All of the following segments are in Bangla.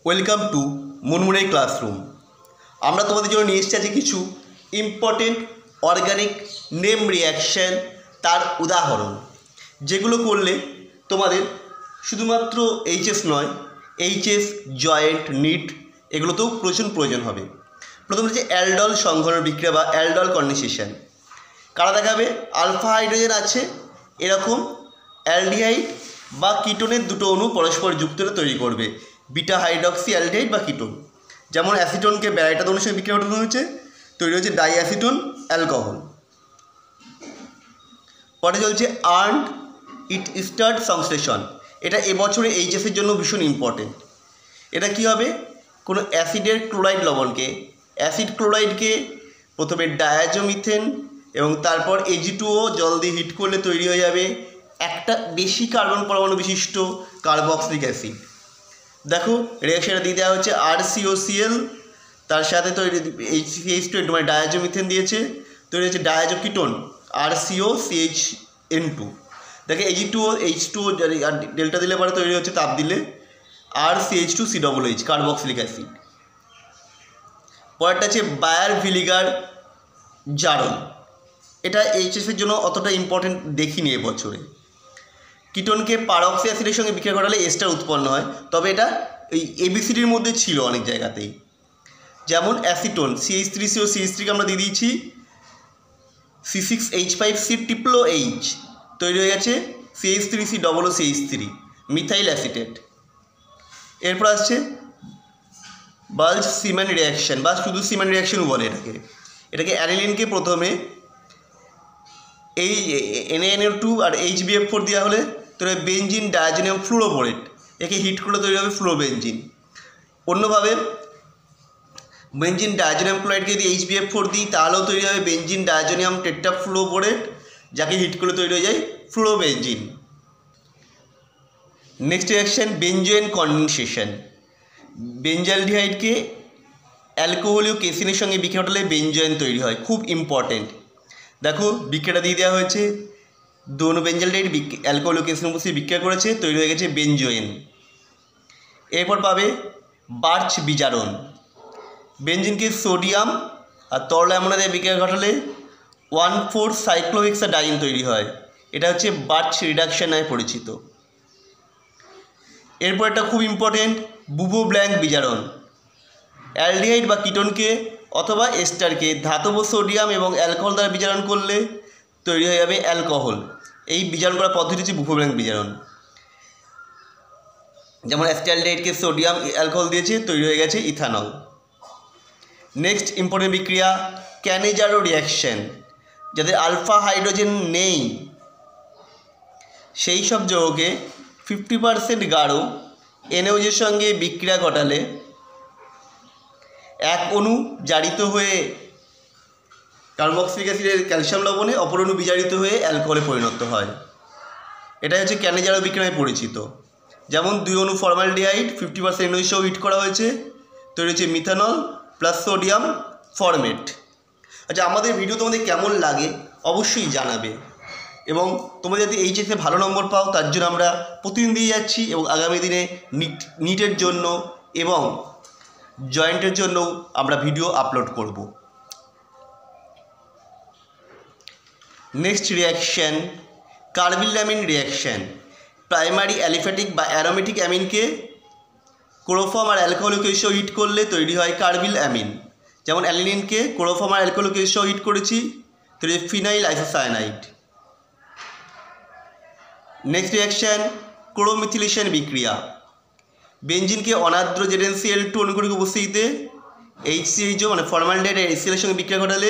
Welcome to মুনমুনের classroom. আমরা তোমাদের জন্য নিয়ে এসেছি আজকে কিছু ইম্পর্টেন্ট অর্গানিক নেম রিয়াকশান, তার উদাহরণ, যেগুলো করলে তোমাদের শুধুমাত্র এইচএস নয়, এইচএস, জয়েন্ট, নিট এগুলোতেও প্রয়োজন হবে। প্রথম হচ্ছে অ্যালডল সংঘনন বিক্রিয়া বা অ্যালডল কন্ডেনসেশন। কারা দেখাবে? আলফা হাইড্রোজেন আছে, এরকম অ্যালডিহাইড বা কিটোনের দুটো অণু পরস্পর যুক্ত হলে তৈরি করবে বিটা হাইড্রক্সি অ্যালডিহাইড বা কিটোন। যেমন অ্যাসিটোনকে ব্যারাইটানোনের সঙ্গে বিক্রিয়া ঘটানো হয়েছে, তৈরি হচ্ছে ডাইঅ্যাসিটোন অ্যালকোহল। পরে চলছে আর্নড ইট স্টার্ট সংশ্লেষণ। এটা এবছরে এইচএসের জন্য ভীষণ ইম্পর্টেন্ট। এটা কি হবে? কোনো অ্যাসিডের ক্লোরাইড লবণকে, অ্যাসিড ক্লোরাইডকে প্রথমে ডায়াজোমিথেন এবং তারপর Ag2O জল দিয়ে হিট করলে তৈরি হয়ে যাবে একটা বেশি কার্বন পরমাণু বিশিষ্ট কার্বক্সিলিক অ্যাসিড। দেখো রিয়াকশনটা দিয়ে দেওয়া হচ্ছে RCOCl, তার সাথে তৈরি HCH2 মানে ডায়াজোমিথেন দিয়েছে, তৈরি হচ্ছে ডায়াজোকিটোন RCOCHN2। দেখে Ag2O H2O আর ডেল্টা দিলে পরে তৈরি হচ্ছে, তাপ দিলে RCH2COOH কার্বক্সিলিক অ্যাসিড। পরেরটা আছে বায়ার ভিলিগার জারণ। এটা এইচএসের জন্য অতটা ইম্পর্টেন্ট দেখিনি এবছরে। কিটোনকে পারক্সি অ্যাসিডের সঙ্গে বিক্রিয়া ঘটালে এস্টার উৎপন্ন হয়, তবে এটা এই এবিসিডির মধ্যে ছিল অনেক জায়গাতেই। যেমন অ্যাসিটোন CH3CO CH3কে আমরা দিয়ে দিয়েছি C6H5COOH, তৈরি হয়ে গেছে CH3COOCH3 মিথাইল অ্যাসিটেট। এরপর আসছে বাল্জ সিম্যান রিয়াকশান বা শুধু সিম্যান রিয়াকশানও বলে এটাকে অ্যানিলিনকে প্রথমে এই NaNO2 আর HBF4 দেওয়া হলে তৈরি হবে বেঞ্জিন ডায়াজোনিয়াম ফ্লুরোবোরেট, একে হিট করলে তৈরি হবে ফ্লুরোবেঞ্জিন। অন্যভাবে বেঞ্জিন ডায়াজোনিয়াম ক্লোরাইডকে যদি HBF4 দিই তাহলেও তৈরি হবে বেঞ্জিন ডায়াজোনিয়াম টেট্রাফ্লুরোবোরেট, যাকে হিট করলে তৈরি হয়ে যায় fluorobenzene. Next reaction benzoin condensation. বেঞ্জালডিহাইডকে অ্যালকোহলীয় কেসিনের সঙ্গে বিক্রিয়া ঘটালে বেঞ্জোয়েন তৈরি হয়, খুব ইম্পর্টেন্ট। দেখো বিক্রিয়াটা দিয়ে দেওয়া হয়েছে, দোনো বেঞ্জালডিহাইড অ্যালকোহলীয় কেসিনের উপস্থিত বিক্রিয়া করেছে, তৈরি হয়ে গেছে বেঞ্জোয়েন। এরপর পাবে বার্চ বিজারণ। বেঞ্জিনকে সোডিয়াম আর তরল অ্যামোনিয়া দিয়ে বিক্রিয়া ঘটালে 1,4-সাইক্লোহেক্সাডাইন তৈরি হয়, এটা হচ্ছে বার্চ রিডাকশন নামে পরিচিত। এরপর একটা খুব ইম্পর্টেন্ট বুবো ব্ল্যাঙ্ক বিজারণ। অ্যালডিহাইড বা কিটোনকে অথবা এস্টারকে ধাতব সোডিয়াম এবং অ্যালকোহল দ্বারা বিজারণ করলে তৈরি হয়ে যাবে অ্যালকোহল। এই বিজারণ করার পদ্ধতি হচ্ছে বুবো ব্ল্যাঙ্ক বিজারণ। যেমন অ্যাসিটালডিহাইডকে সোডিয়াম অ্যালকোহল দিয়েছে, তৈরি হয়ে গেছে ইথানল। নেক্সট ইম্পর্টেন্ট বিক্রিয়া ক্যানেজারো রিয়াকশান। যাদের আলফা হাইড্রোজেন নেই সেই সব যৌগকে 50% গাঢ় NaOH-এর সঙ্গে বিক্রিয়া ঘটালে এক অণু জারিত হয়ে কার্বক্সিলিক অ্যাসিডের ক্যালসিয়াম লবণে, অপর অণু বিজারিত হয়ে অ্যালকোহলে পরিণত হয়। এটা হচ্ছে ক্যানেজারো বিক্রিয়া নামে পরিচিত। যেমন দুই অণু ফর্মালডিহাইড 50% NaOH হিট করা হয়েছে, তৈরি হচ্ছে মিথানল প্লাস সোডিয়াম ফরমেট। আচ্ছা, আমাদের ভিডিও তোমাদের কেমন লাগে অবশ্যই জানাবে, এবং তোমরা যদি এইচএসে ভালো নম্বর পাও তার জন্য আমরা প্রতিদিন দিয়ে যাচ্ছি, এবং আগামী দিনে নিটের জন্য এবং জয়েন্টের জন্য আমরা ভিডিও আপলোড করব। Next reaction carbyl amine reaction. Primary aliphatic বা অ্যারোমেটিক অ্যামিনকে ক্লোরোফর্ম আর অ্যালকোহলিক অ্যাসিড সহ হিট করলে তৈরি হয় কার্বিল অ্যামিন। যেমন অ্যালিনিনকে ক্লোরোফর্ম আর অ্যালকোহলিক অ্যাসিড সহ হিট করেছি, তৈরি ফিনাইল আইসোসায়ানাইড। নেক্সট রিয়াকশান ক্লোরোমিথিলেশন বিক্রিয়া। বেঞ্জিনকে অনার্দ্র ZnCl2 অনুঘটকের উপস্থিতিতে HCHO মানে ফর্মালডিহাইড আর HCl এর সঙ্গে বিক্রিয়া ঘটালে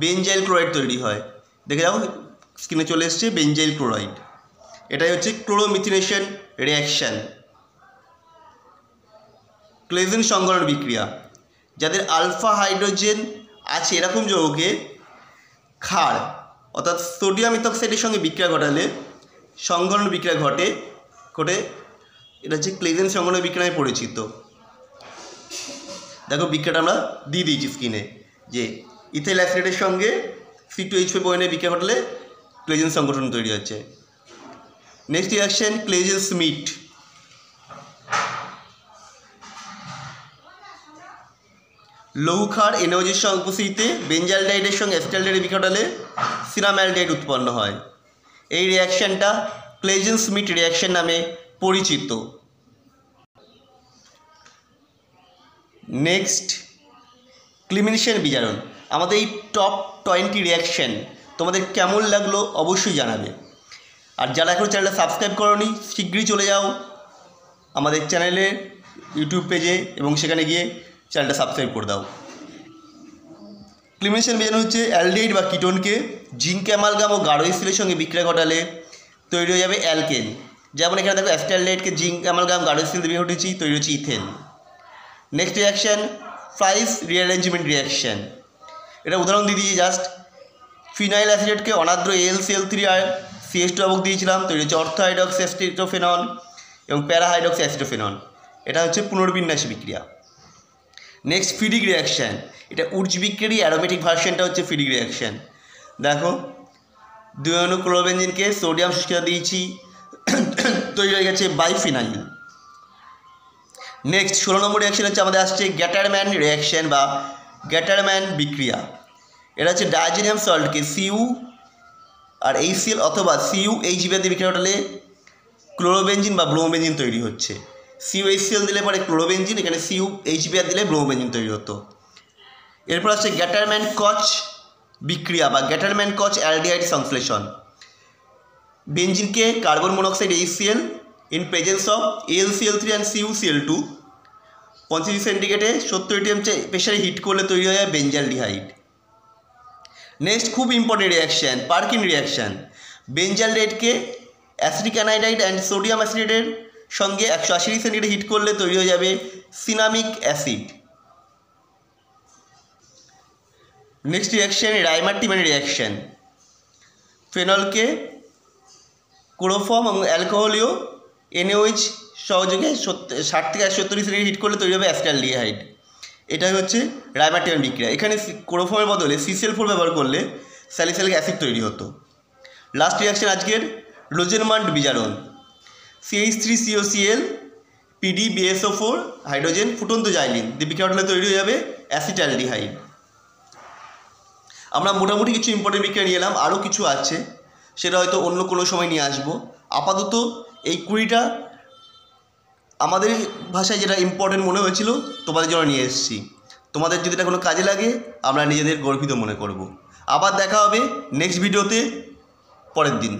বেঞ্জাইল ক্লোরাইড তৈরি হয়। দেখে যাও স্ক্রিনে চলে এসছে বেঞ্জাইল ক্লোরাইড। এটাই হচ্ছে ক্লোরোমিথিলেশন রিয়াকশান। ক্লেজেন সংঘনন বিক্রিয়া। যাদের আলফা হাইড্রোজেন আছে এরকম যৌগকে ক্ষার অর্থাৎ সোডিয়াম ইথক্সাইডের সঙ্গে বিক্রিয়া ঘটালে সংঘনন বিক্রিয়া ঘটে। এটা হচ্ছে ক্লেজেন সংঘনন বিক্রিয়া নামে পরিচিত। দেখো বিক্রিয়াটা আমরা দিয়ে দিয়েছি স্ক্রিনে, যে ইথাইল অ্যাসিডের সঙ্গে C2H5ONA বিক্রিয়া ঘটলে ক্লেজেন সংগঠন তৈরি হচ্ছে। Next reaction ক্লেজেন স্মিট। লৌহ ক্ষার NaOH সঙ্গে উপস্থিতিতে বেঞ্জালডাইডের সঙ্গে অ্যাসিটালডাইডের বিক্রিয়া ঘটালে সিনামালডাইড উৎপন্ন হয়। এই রিয়াকশানটা ক্লেজেন-স্মিথ রিয়াকশান নামে পরিচিত। নেক্সট, ক্লিমেনশিয়ান বিজারণ। আমাদের এই টপ 20 রিয়াকশান তোমাদের কেমন লাগলো অবশ্যই জানাবে। আর যারা এখন চ্যানেলটা সাবস্ক্রাইব করোনি শীঘ্রই চলে যাও আমাদের চ্যানেলের ইউটিউব পেজে এবং সেখানে গিয়ে চ্যানেলটা সাবস্ক্রাইব করে দাও। ক্লিমেনশিয়ান বিজারণ হচ্ছে অ্যালডিহাইড বা কিটোনকে জিঙ্ক অ্যামালগাম ও গাঢ় স্টিলের সঙ্গে বিক্রিয়া ঘটালে তৈরি হয়ে যাবে অ্যালকেন। যেমন এখানে দেখো অ্যাসিটালডাইডকে জিঙ্ক অ্যামালগাম গাঢ় স্টিল দিয়ে ঘটেছি, তৈরি হচ্ছে ethane. Next reaction Fries rearrangement reaction. এটা উদাহরণ দিয়ে দিয়েছি জাস্ট। ফিনাইল অ্যাসিডেটকে অনার্দ্র AlCl3 আর CH2 অবক দিয়েছিলাম, তৈরি হচ্ছে অর্থোহাইড্রক্সি অ্যাসিটোফেনন এবং প্যারাহাইড্রক্সি অ্যাসিটোফেনন। এটা হচ্ছে পুনর্বিন্যাস বিক্রিয়া। নেক্সট ফিডিক রিয়াকশান। এটা উর্জবিক্রিয়ারই অ্যারোমেটিক ভার্সনটা হচ্ছে ফিডিক রিয়াকশান। দেখো 2 অণু ক্লোরোবেনজিনকে সোডিয়াম শুষ্কিতা দিয়েছি, তৈরি হয়ে গেছে বাইফিনাইল। নেক্সট 16 নম্বর রিয়াকশান হচ্ছে আমাদের আসছে গ্যাটারম্যান রিয়াকশান বা গ্যাটারম্যান বিক্রিয়া। এটা হচ্ছে ডায়াজিনিয়াম সল্টকে Cu আর HCl অথবা CuHbr দিয়ে বিক্রিয়া ঘটালে ক্লোরোবেনজিন বা ব্রোমোবেনজিন তৈরি হচ্ছে। CuHCl দিলে পরে ক্লোরোবেনজিন, এখানে CuHbr দিলে ব্রোমোবেনজিন তৈরি হতো। এরপর আসছে গ্যাটারম্যান কচ বিক্রিয়া বা গ্যাটারম্যান কচ অ্যালডিহাইড সংশ্লেষণ। বেনজিনকে carbon monoxide HCl in presence of AlCl3 and CuCl2 65 সেন্টিগ্রেডে 70 atm প্রেসারে হিট করলে তৈরি হয়ে যায় বেঞ্জালডিহাইড। নেক্সট খুব ইম্পর্টেন্ট রিয়াকশান পার্কিন রিয়াকশান। বেঞ্জালডাইডকে অ্যাসিটিক অ্যানাইডাইড অ্যান্ড সোডিয়াম অ্যাসিডেটের সঙ্গে 180 সেন্টিগ্রেডে হিট করলে তৈরি হয়ে যাবে cinnamic acid. Next reaction Reimer Tiemann reaction. ফেনলকে ক্লোরোফর্ম এবং অ্যালকোহলীয় NaOH সহযোগে 60 থেকে 70 সেন্টিগ্রেড হিট করলে তৈরি হবে অ্যাসিটালডিহাইড। এটাই হচ্ছে রাইমার্টিম্যান বিক্রিয়া। এখানে ক্লোরোফর্মের বদলে CCl4 ব্যবহার করলে স্যালিসাইলিক অ্যাসিড তৈরি হতো। লাস্ট রিয়াকশান আজকের রোজেনমান্ড বিজারণ। CH3COCl PdBSO4 হাইড্রোজেন ফুটন্ত জাইলিন দিয়ে বিক্রিয়া ঘটালে তৈরি হয়ে যাবে অ্যাসিটালডিহাইড। আমরা মোটামুটি কিছু ইম্পর্টেন্ট বিক্রিয়া নিয়ে এলাম, আরও কিছু আছে সেটা হয়তো অন্য কোনো সময় নিয়ে আসবো। আপাতত এই 20টা আমাদের ভাষায় যেটা ইম্পর্টেন্ট মনে হয়েছিল তোমাদের জন্য নিয়ে এসেছি। তোমাদের যদি এটা কোনো কাজে লাগে আমরা নিজেদের গর্বিত মনে করব। আবার দেখা হবে নেক্সট ভিডিওতে পরের দিন।